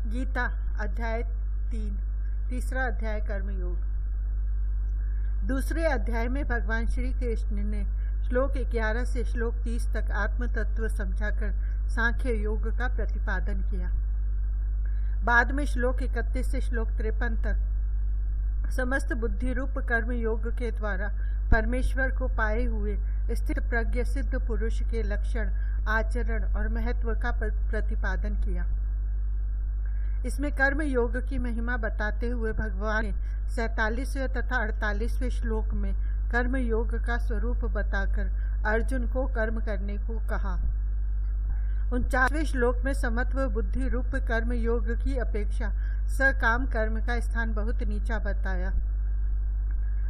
गीता अध्याय 3 तीसरा अध्याय कर्मयोग। दूसरे अध्याय में भगवान श्री कृष्ण ने श्लोक 11 से श्लोक 30 तक आत्म तत्व समझाकर सांख्य योग का प्रतिपादन किया। बाद में श्लोक 31 से श्लोक 53 तक समस्त बुद्धि रूप कर्म योग के द्वारा परमेश्वर को पाए हुए स्थित प्रज्ञ सिद्ध पुरुष के लक्षण, आचरण और महत्व का प्रतिपादन किया। इसमें कर्म योग की महिमा बताते हुए भगवान ने 47वें तथा 48वें श्लोक में कर्म योग का स्वरूप बताकर अर्जुन को कर्म करने को कहा। 49वें श्लोक में समत्व बुद्धि रूप कर्म योग की अपेक्षा सकाम कर्म का स्थान बहुत नीचा बताया।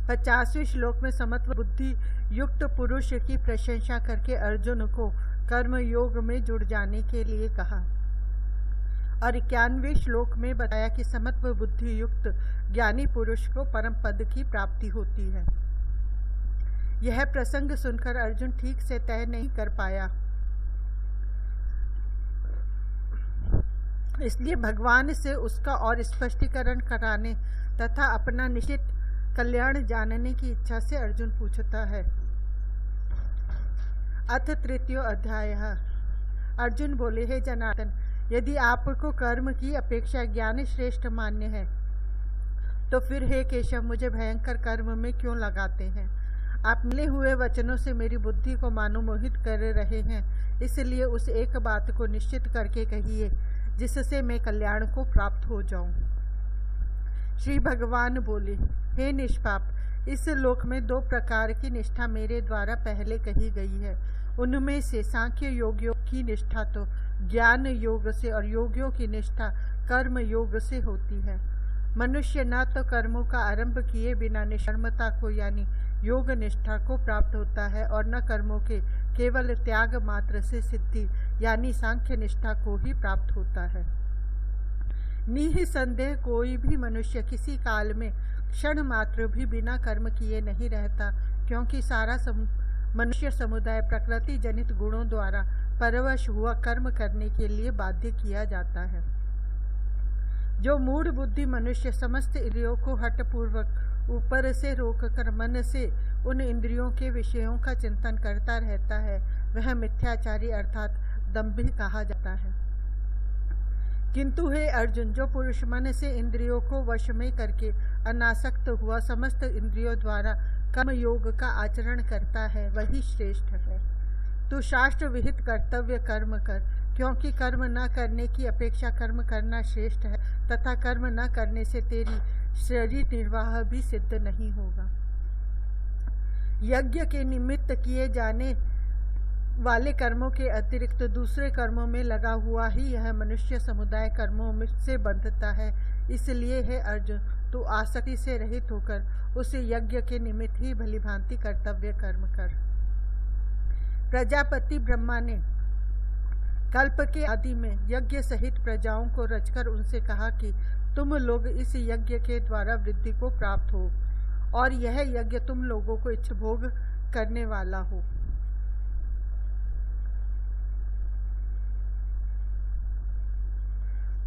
50वें श्लोक में समत्व बुद्धि युक्त पुरुष की प्रशंसा करके अर्जुन को कर्म योग में जुड़ जाने के लिए कहा। और 51वें श्लोक में बताया कि समत्व बुद्धि युक्त ज्ञानी पुरुष को परम पद की प्राप्ति होती है। यह प्रसंग सुनकर अर्जुन ठीक से तय नहीं कर पाया, इसलिए भगवान से उसका और स्पष्टीकरण कराने तथा अपना निश्चित कल्याण जानने की इच्छा से अर्जुन पूछता है। अथ तृतीय अध्याय। अर्जुन बोले, हे जनार्दन, यदि आपको कर्म की अपेक्षा ज्ञान श्रेष्ठ मान्य है तो फिर हे केशव, मुझे भयंकर कर्म में क्यों लगाते हैं? आप मिले हुए वचनों से मेरी बुद्धि को मनोमोहित कर रहे हैं, इसलिए उस एक बात को निश्चित करके कहिए जिससे मैं कल्याण को प्राप्त हो जाऊं। श्री भगवान बोले, हे निष्पाप, इस लोक में 2 प्रकार की निष्ठा मेरे द्वारा पहले कही गई है। उनमें से सांख्य योगियों की निष्ठा तो ज्ञान योग से और योगियों की निष्ठा कर्म योग से होती है। मनुष्य न तो कर्मों का आरंभ किए बिना निष्कर्मता को यानी योग निष्ठा को प्राप्त होता है और न कर्मों के केवल त्याग मात्र से सिद्धि यानी सांख्य निष्ठा को ही प्राप्त होता है। निःसंदेह कोई भी मनुष्य किसी काल में क्षण मात्र भी बिना कर्म किए नहीं रहता, क्योंकि सारा मनुष्य समुदाय प्रकृति जनित गुणों द्वारा परवश हुआ कर्म करने के लिए बाध्य किया जाता है। जो मूढ़ बुद्धि मनुष्य समस्त इंद्रियों को हठपूर्वक ऊपर से रोककर मन से उन इंद्रियों के विषयों का चिंतन करता रहता है, वह मिथ्याचारी अर्थात दंभी कहा जाता है। किंतु हे अर्जुन, जो पुरुष मन से इंद्रियों को वश में करके अनासक्त हुआ समस्त इंद्रियों द्वारा कर्म योग का आचरण करता है, वही श्रेष्ठ है। तू शास्त्र विहित कर्तव्य कर्म कर, क्योंकि कर्म न करने की अपेक्षा कर्म करना श्रेष्ठ है तथा कर्म न करने से तेरी शरीर निर्वाह भी सिद्ध नहीं होगा। यज्ञ के निमित्त किए जाने वाले कर्मों के अतिरिक्त दूसरे कर्मों में लगा हुआ ही यह मनुष्य समुदाय कर्मों से बंधता है। इसलिए है अर्जुन, तू आसक्ति से रहित होकर उस यज्ञ के निमित्त ही भली भांति कर्तव्य कर्म कर। प्रजापति ब्रह्मा ने कल्प के आदि में यज्ञ सहित प्रजाओं को रचकर उनसे कहा कि तुम लोग इस यज्ञ के द्वारा वृद्धि को प्राप्त हो और यह यज्ञ तुम लोगों को इच्छ भोग करने वाला हो।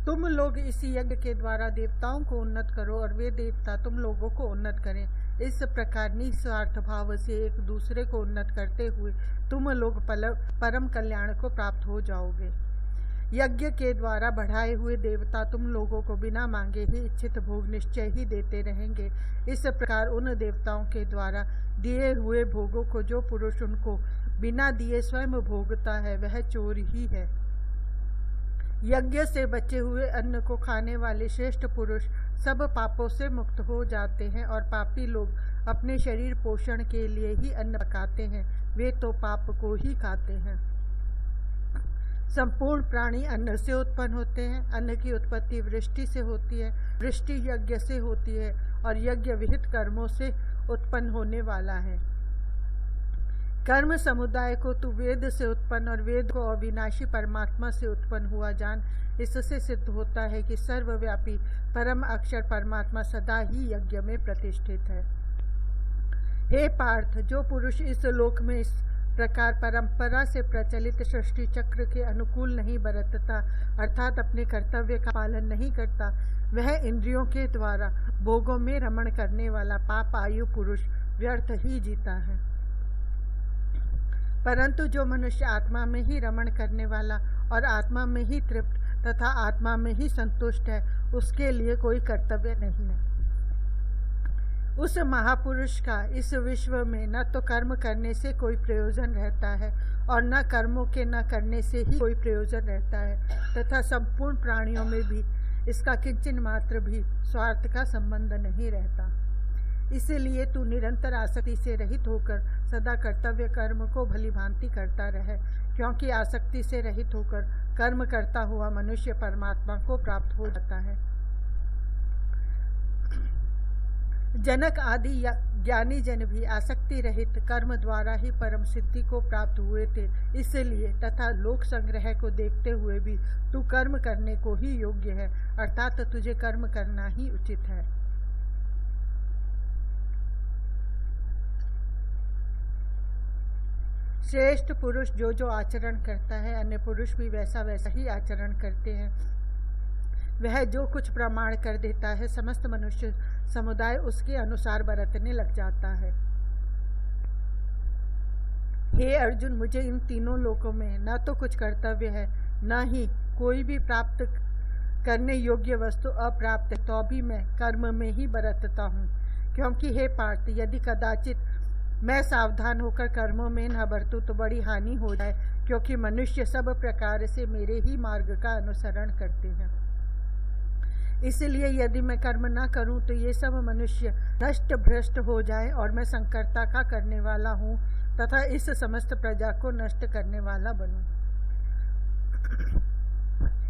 तुम लोग इस यज्ञ के द्वारा देवताओं को उन्नत करो और वे देवता तुम लोगों को उन्नत करें। इस प्रकार निस्वार्थ भाव से एक दूसरे को उन्नत करते हुए तुम लोग परम कल्याण को प्राप्त हो जाओगे। यज्ञ के द्वारा बढ़ाए हुए देवता तुम लोगों को बिना मांगे ही इच्छित भोग निश्चय ही देते रहेंगे। इस प्रकार उन देवताओं के द्वारा दिए हुए भोगों को जो पुरुष उनको बिना दिए स्वयं भोगता है, वह चोर ही है। यज्ञ से बचे हुए अन्न को खाने वाले श्रेष्ठ पुरुष सब पापों से मुक्त हो जाते हैं और पापी लोग अपने शरीर पोषण के लिए ही अन्न पकाते हैं, वे तो पाप को ही खाते हैं। संपूर्ण प्राणी अन्न से उत्पन्न होते हैं। अन्न की उत्पत्ति वृष्टि से होती है, वृष्टि यज्ञ से होती है और यज्ञ विहित कर्मों से उत्पन्न होने वाला है। कर्म समुदाय को तू वेद से उत्पन्न और वेद को अविनाशी परमात्मा से उत्पन्न हुआ जान। इससे सिद्ध होता है कि सर्वव्यापी परम अक्षर परमात्मा सदा ही यज्ञ में प्रतिष्ठित है। हे पार्थ, जो पुरुष इस लोक में प्रकार परंपरा से प्रचलित सृष्टि चक्र के अनुकूल नहीं बरतता, अर्थात अपने कर्तव्य का पालन नहीं करता, वह इंद्रियों के द्वारा भोगों में रमण करने वाला पाप आयु पुरुष व्यर्थ ही जीता है। परंतु जो मनुष्य आत्मा में ही रमण करने वाला और आत्मा में ही तृप्त तथा आत्मा में ही संतुष्ट है, उसके लिए कोई कर्तव्य नहीं है। उस महापुरुष का इस विश्व में न तो कर्म करने से कोई प्रयोजन रहता है और न कर्मों के न करने से ही कोई प्रयोजन रहता है, तथा संपूर्ण प्राणियों में भी इसका किंचन मात्र भी स्वार्थ का संबंध नहीं रहता। इसलिए तू निरंतर आसक्ति से रहित होकर सदा कर्तव्य कर्म को भली भांति करता रहे, क्योंकि आसक्ति से रहित होकर कर्म करता हुआ मनुष्य परमात्मा को प्राप्त हो जाता है। जनक आदि ज्ञानी जन भी आसक्ति रहित कर्म द्वारा ही परम सिद्धि को प्राप्त हुए थे। इसलिए तथा लोक संग्रह को देखते हुए भी तू कर्म करने को ही योग्य है, अर्थात तुझे कर्म करना ही उचित है। श्रेष्ठ पुरुष जो जो आचरण करता है, अन्य पुरुष भी वैसा वैसा ही आचरण करते हैं। वह जो कुछ प्रमाण कर देता है, समस्त मनुष्य समुदाय उसके अनुसार बरतने लग जाता है। हे अर्जुन, मुझे इन तीनों लोकों में न तो कुछ कर्तव्य है, न ही कोई भी प्राप्त करने योग्य वस्तु अप्राप्त है, तो भी मैं कर्म में ही बरतता हूँ। क्योंकि हे पार्थ, यदि कदाचित मैं सावधान होकर कर्मों में न बरतूं तो बड़ी हानि हो जाए, क्योंकि मनुष्य सब प्रकार से मेरे ही मार्ग का अनुसरण करते हैं। इसलिए यदि मैं कर्म न करूं तो ये सब मनुष्य नष्ट भ्रष्ट हो जाए और मैं संकर्ता का करने वाला हूं तथा इस समस्त प्रजा को नष्ट करने वाला बनूं।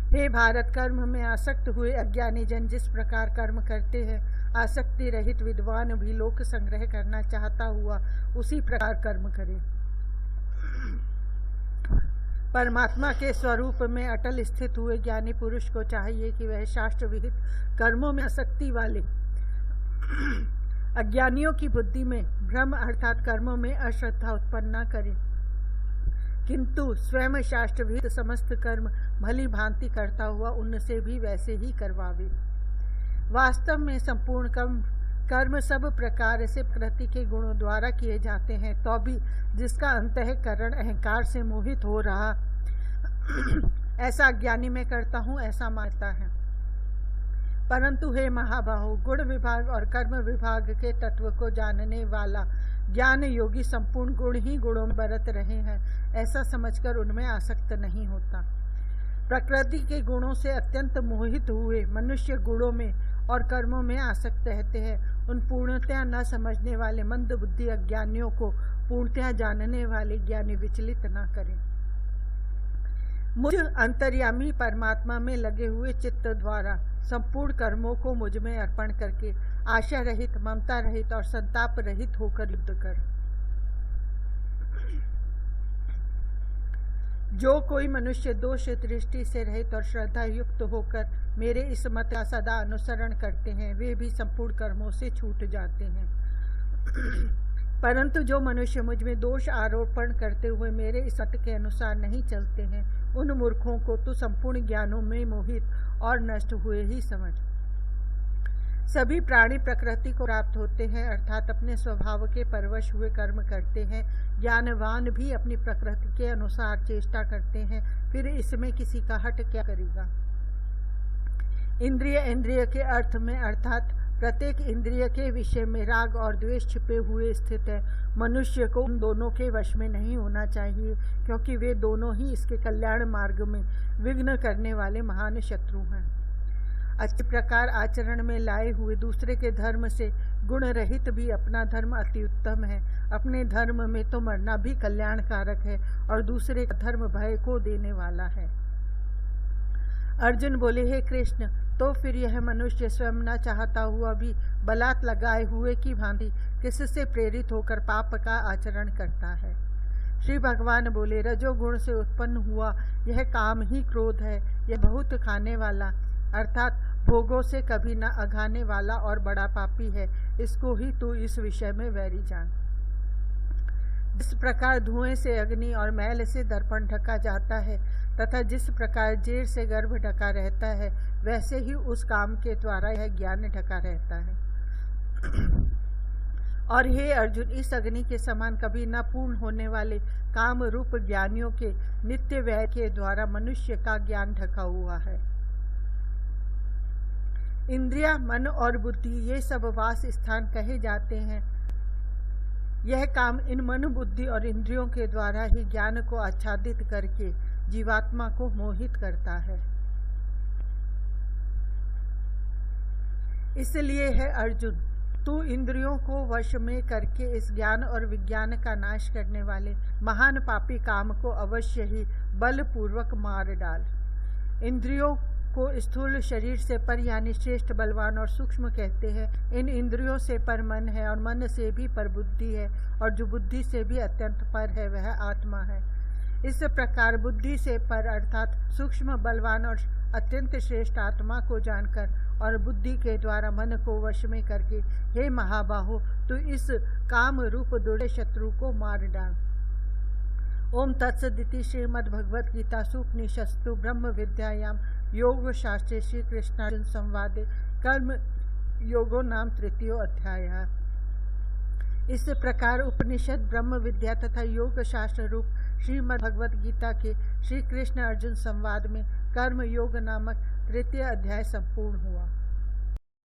हे भारत, कर्म में आसक्त हुए अज्ञानी जन जिस प्रकार कर्म करते हैं, आसक्ति रहित विद्वान भी लोक संग्रह करना चाहता हुआ उसी प्रकार कर्म करे। परमात्मा के स्वरूप में अटल स्थित हुए ज्ञानी पुरुष को चाहिए कि वह शास्त्र विहित कर्मों में आसक्ति वाले अज्ञानियों की बुद्धि में भ्रम अर्थात कर्मों में अश्रद्धा उत्पन्न न करे, किंतु स्वयं शास्त्र विहित समस्त कर्म भली भांति करता हुआ उनसे भी वैसे ही करवावे। वास्तव में संपूर्ण कर्म सब प्रकार से प्रकृति के गुणों द्वारा किए जाते हैं, तो भी जिसका अंतःकरण अहंकार से मोहित हो रहा ऐसा अज्ञानी मैं करता हूँ ऐसा मानता है। परंतु हे महाबाहो, गुण विभाग और कर्म विभाग के तत्व को जानने वाला ज्ञान योगी संपूर्ण गुण ही गुणों में बरत रहे हैं, ऐसा समझकर उनमें आसक्त नहीं होता। प्रकृति के गुणों से अत्यंत मोहित हुए मनुष्य गुणों में और कर्मों में आसक्त रहते हैं। उन पूर्णतया न समझने वाले मंद बुद्धि अज्ञानियों को पूर्णतया जानने वाले ज्ञानी विचलित न करें। मुझ अंतर्यामी परमात्मा में लगे हुए चित्त द्वारा संपूर्ण कर्मों को मुझ में अर्पण करके आशा रहित, ममता रहित और संताप रहित होकर युद्ध कर। जो कोई मनुष्य दोष दृष्टि से रहित और श्रद्धा युक्त होकर मेरे इस मत का सदा अनुसरण करते हैं, वे भी संपूर्ण कर्मों से छूट जाते हैं। परंतु जो मनुष्य मुझ में दोष आरोपण करते हुए मेरे इस मत के अनुसार नहीं चलते हैं, उन मूर्खों को तू संपूर्ण ज्ञानों में मोहित और नष्ट हुए ही समझ। सभी प्राणी प्रकृति को प्राप्त होते हैं, अर्थात अपने स्वभाव के परवश हुए कर्म करते हैं। ज्ञानवान भी अपनी प्रकृति के अनुसार चेष्टा करते हैं, फिर इसमें किसी का हट क्या करेगा। इंद्रिय के अर्थ में अर्थात प्रत्येक इंद्रिय के विषय में राग और द्वेष छिपे हुए स्थित है। मनुष्य को उन दोनों के वश में नहीं होना चाहिए, क्योंकि वे दोनों ही इसके कल्याण मार्ग में विघ्न करने वाले महान शत्रु हैं। अच्छे प्रकार आचरण में लाए हुए दूसरे के धर्म से गुण रहित भी अपना धर्म अति उत्तम है। अपने धर्म में तो मरना भी कल्याणकारक है और दूसरे का धर्म भय को देने वाला है। अर्जुन बोले, हे कृष्ण, तो फिर यह मनुष्य स्वयं न चाहता हुआ भी बलात् लगाए हुए की भांति किससे प्रेरित होकर पाप का आचरण करता है। श्री भगवान बोले, रजोगुण से उत्पन्न हुआ यह काम ही क्रोध है। यह बहुत खाने वाला अर्थात भोगों से कभी न अघाने वाला और बड़ा पापी है। इसको ही तू इस विषय में वैरी जान। जिस प्रकार धुएं से अग्नि और मैल से दर्पण ढका जाता है तथा जिस प्रकार जेर से गर्भ ढका रहता है, वैसे ही उस काम के द्वारा यह ज्ञान ढका रहता है। और हे अर्जुन, इस अग्नि के समान कभी न पूर्ण होने वाले काम रूप ज्ञानियों के नित्य व्यय के द्वारा मनुष्य का ज्ञान ढका हुआ है। इंद्रिया, मन और बुद्धि ये सब वास स्थान कहे जाते हैं। यह काम इन मन, बुद्धि और इंद्रियों के द्वारा ही ज्ञान को आच्छादित करके जीवात्मा को मोहित करता है। इसलिए है अर्जुन, तू इंद्रियों को वश में करके इस ज्ञान और विज्ञान का नाश करने वाले महान पापी काम को अवश्य ही बलपूर्वक मार डाल। इंद्रियों को स्थूल शरीर से पर यानी श्रेष्ठ, बलवान और सूक्ष्म कहते हैं। इन इंद्रियों से पर मन है और मन से भी पर बुद्धि है, और जो बुद्धि से भी अत्यंत पर है वह आत्मा है। इस प्रकार बुद्धि से पर अर्थात सूक्ष्म, बलवान और अत्यंत श्रेष्ठ आत्मा को जानकर और बुद्धि के द्वारा मन को वश में करके, हे महाबाहो, तू इस काम रूप दुष्ट शत्रु को मार डाल। ओम तत्सदिति श्रीमद्भगवद गीता उपनिषत्सु ब्रह्म विद्यायाम योग शास्त्रे श्री कृष्णार्जुन संवादे कर्म योगो नाम 3 अध्याय। इस प्रकार उपनिषद, ब्रह्म विद्या तथा योग शास्त्र रूप श्रीमद् भगवद गीता के श्री कृष्ण अर्जुन संवाद में कर्म योग नामक 3 अध्याय संपूर्ण हुआ।